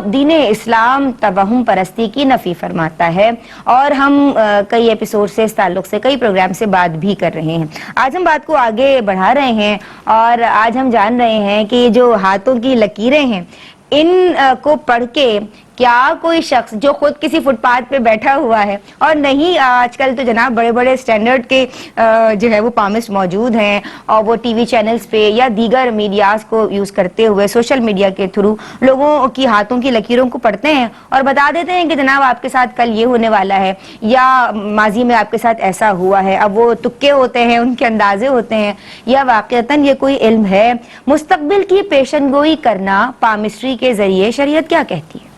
جناب دین اسلام توہم پرستی کی نفی فرماتا ہے اور ہم کئی ایپیسوڈ سے اس تعلق سے کئی پروگرام سے بات بھی کر رہے ہیں. آج ہم بات کو آگے بڑھا رہے ہیں اور آج ہم جان رہے ہیں کہ جو ہاتھوں کی لکیریں ہیں ان کو پڑھ کے کیا کوئی شخص جو خود کسی فٹ پاتھ پہ بیٹھا ہوا ہے اور نہیں آج کل تو جناب بڑے بڑے اسٹینڈرڈ کے جو ہے وہ پامسٹ موجود ہیں اور وہ ٹی وی چینلز پہ یا دیگر میڈیاز کو یوز کرتے ہوئے سوشل میڈیا کے تھرو لوگوں کی ہاتھوں کی لکیروں کو پڑھتے ہیں اور بتا دیتے ہیں کہ جناب آپ کے ساتھ کل یہ ہونے والا ہے یا ماضی میں آپ کے ساتھ ایسا ہوا ہے. اب وہ تکے ہوتے ہیں, ان کے اندازے ہوتے ہیں یا واقعتاً یہ کوئی علم ہے. مستقبل کی پیشن گوئی کرنا پامسٹری کے ذریعے شریعت کیا کہتی ہے؟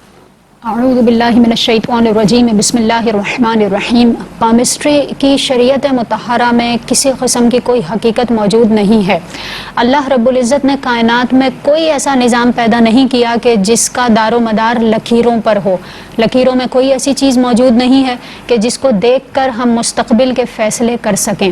اعوذ باللہ من الشیطان الرجیم بسم اللہ الرحمن الرحیم. پامسٹری کی شریعت مطہرہ میں کسی قسم کی کوئی حقیقت موجود نہیں ہے. اللہ رب العزت نے کائنات میں کوئی ایسا نظام پیدا نہیں کیا کہ جس کا دار و مدار لکیروں پر ہو. لکیروں میں کوئی ایسی چیز موجود نہیں ہے کہ جس کو دیکھ کر ہم مستقبل کے فیصلے کر سکیں.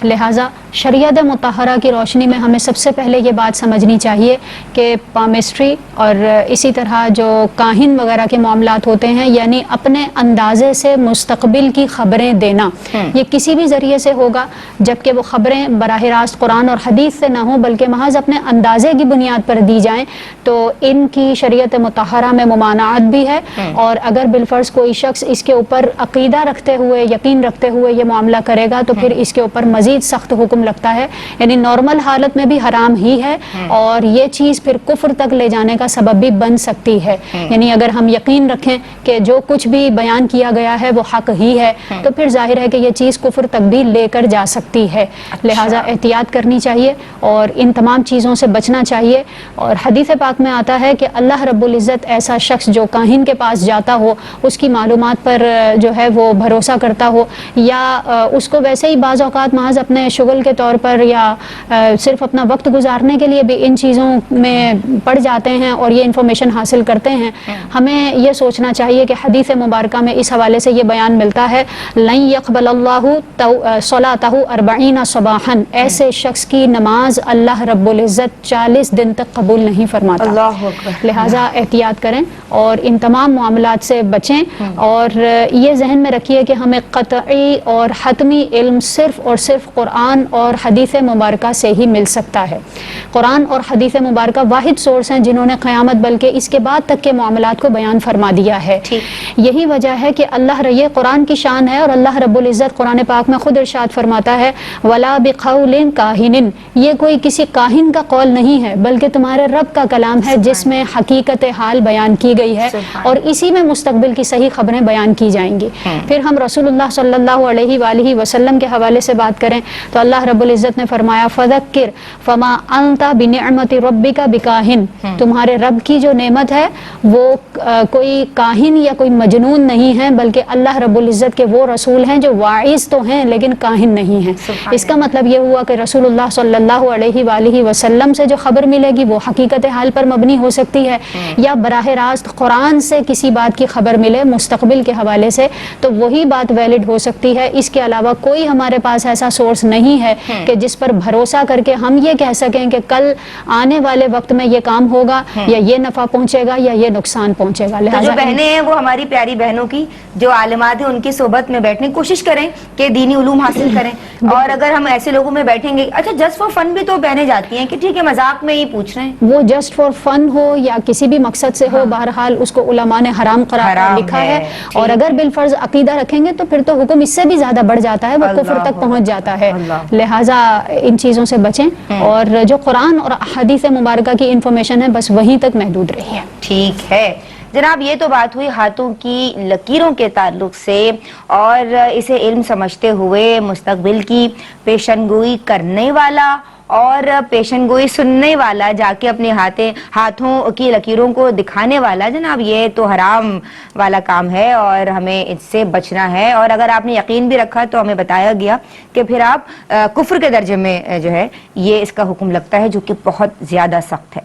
لہٰذا شریعت مطہرہ کی روشنی میں ہمیں سب سے پہلے یہ بات سمجھنی چاہیے کہ پامسٹری اور اسی طرح جو کاہن وغیرہ کے معاملات ہوتے ہیں, یعنی اپنے اندازے سے مستقبل کی خبریں دینا, یہ کسی بھی ذریعے سے ہوگا جبکہ وہ خبریں براہ راست قرآن اور حدیث سے نہ ہوں بلکہ محض اپنے اندازے کی بنیاد پر دی جائیں تو ان کی شریعت مطہرہ میں ممانعت بھی ہے. اور اگر بالفرض کوئی شخص اس کے اوپر عقیدہ رکھتے ہوئے, یقین رکھتے ہوئے یہ معاملہ کرے گا تو پھر اس کے اوپر مزید سخت حکم لگتا ہے. یعنی نارمل حالت میں بھی حرام ہی ہے اور یہ چیز پھر کفر تک لے جانے کا سبب بھی بن سکتی ہے. یعنی اگر ہم یقین رکھیں کہ جو کچھ بھی بیان کیا گیا ہے وہ حق ہی ہے تو پھر ظاہر ہے کہ یہ چیز کفر تک بھی لے کر جا سکتی ہے. لہٰذا احتیاط کرنی چاہیے اور ان تمام چیزوں سے بچنا چاہیے. اور حدیث پاک میں آتا ہے کہ اللہ رب العزت ایسا شخص جو کاہن کے پاس جاتا ہو, اس کی معلومات پر جو ہے وہ بھروسہ کرتا ہو یا اس کو ویسے ہی بعض اوقات محض اپنے شغل کے طور پر یا صرف اپنا وقت گزارنے کے لیے بھی ان چیزوں میں پڑ جاتے ہیں اور یہ انفارمیشن حاصل کرتے ہیں, ہمیں یہ سوچنا چاہیے کہ حدیث مبارکہ میں اس حوالے سے یہ بیان ملتا ہے لن يقبل اللہ صلاتہ 40 صباحا, ایسے شخص کی نماز اللہ رب العزت 40 دن تک قبول نہیں فرماتا. لہٰذا احتیاط کریں اور ان تمام معاملات سے بچیں اور یہ ذہن میں رکھیے کہ ہمیں قطعی اور حتمی علم صرف اور صرف قرآن اور حدیث مبارکہ سے ہی مل سکتا ہے. قرآن اور حدیث مبارکہ واحد سورس ہیں جنہوں نے قیامت بلکہ اس کے بعد تک کے معاملات کو بیان فرما دیا ہے. یہی وجہ ہے کہ یہ قرآن کی شان ہے اور اللہ رب العزت قرآن پاک میں خود ارشاد فرماتا ہے وَلَا بِقَوْلٍ كَاهِنٍ, یہ کوئی کسی کاہن کا قول نہیں ہے بلکہ تمہارے رب کا کلام ہے جس میں حقیقت حال بیان کی گئی ہے اور اسی میں مستقبل کی صحیح خبریں بیان کی جائیں گی. پھر ہم رسول اللہ صلی اللہ علیہ وآلہ وسلم کے حوالے سے بات کریں تو اللہ رب العزت نے فرمایا فَذَكِّرْ فَمَا أَنْتَ بِنِعْمَةِ رَبِّكَ بِكَاهِنٍ, تمہارے رب کی جو نعمت ہے وہ کوئی کاہن یا کوئی مجنون نہیں ہے بلکہ اللہ رب العزت کے وہ رسول ہیں جو واعظ تو ہیں لیکن کاہن نہیں ہیں. اس کا مطلب یہ ہوا کہ رسول اللہ صلی اللہ علیہ وآلہ وسلم سے جو خبر ملے گی وہ حقیقت حال پر مبنی ہو سکتی ہے یا براہ راست قرآن سے کسی بات کی خبر ملے مستقبل کے حوالے سے تو وہی بات ویلڈ ہو سکتی ہے. اس کے علاوہ کوئی ہمارے پاس ایسا سورس نہیں ہے کہ جس پر بھروسہ کر کے ہم یہ کہہ سکیں کہ کل آنے والے وقت میں یہ کام ہوگا یا یہ نفع پہنچے گا یا یہ نقصان پہنچے گا. جو بہنیں ہیں وہ ہماری پیاری بہنوں کی جو عالمات ہیں ان کی صحبت میں بیٹھنے کی کوشش کریں کہ دینی علوم حاصل کریں. اور اگر ہم ایسے لوگوں میں بیٹھیں گے, اچھا جسٹ فار فن بھی تو بہنیں جاتی ہیں کہ ٹھیک ہے مذاق میں ہی پوچھ رہے ہیں, وہ جسٹ فار فن ہو یا کسی بھی مقصد سے ہو, بہرحال اس کو علماء نے حرام قرار لکھا ہے. اور اگر بالفرض عقیدہ رکھیں گے تو پھر تو حکم اس سے بھی زیادہ بڑھ جاتا ہے, وہ کفر تک پہنچ جاتا ہے. لہٰذا ان چیزوں سے بچیں اور جو قرآن اور حدیث مبارکہ کی انفارمیشن ہے بس وہیں تک محدود رہی ہے. ٹھیک ہے جناب, یہ تو بات ہوئی ہاتھوں کی لکیروں کے تعلق سے اور اسے علم سمجھتے ہوئے مستقبل کی پیشن گوئی کرنے والا اور پیشن گوئی سننے والا, جا کے اپنے ہاتھوں کی لکیروں کو دکھانے والا. جناب یہ تو حرام والا کام ہے اور ہمیں اس سے بچنا ہے. اور اگر آپ نے یقین بھی رکھا تو ہمیں بتایا گیا کہ پھر آپ کفر کے درجے میں جو ہے یہ اس کا حکم لگتا ہے جو کہ بہت زیادہ سخت ہے.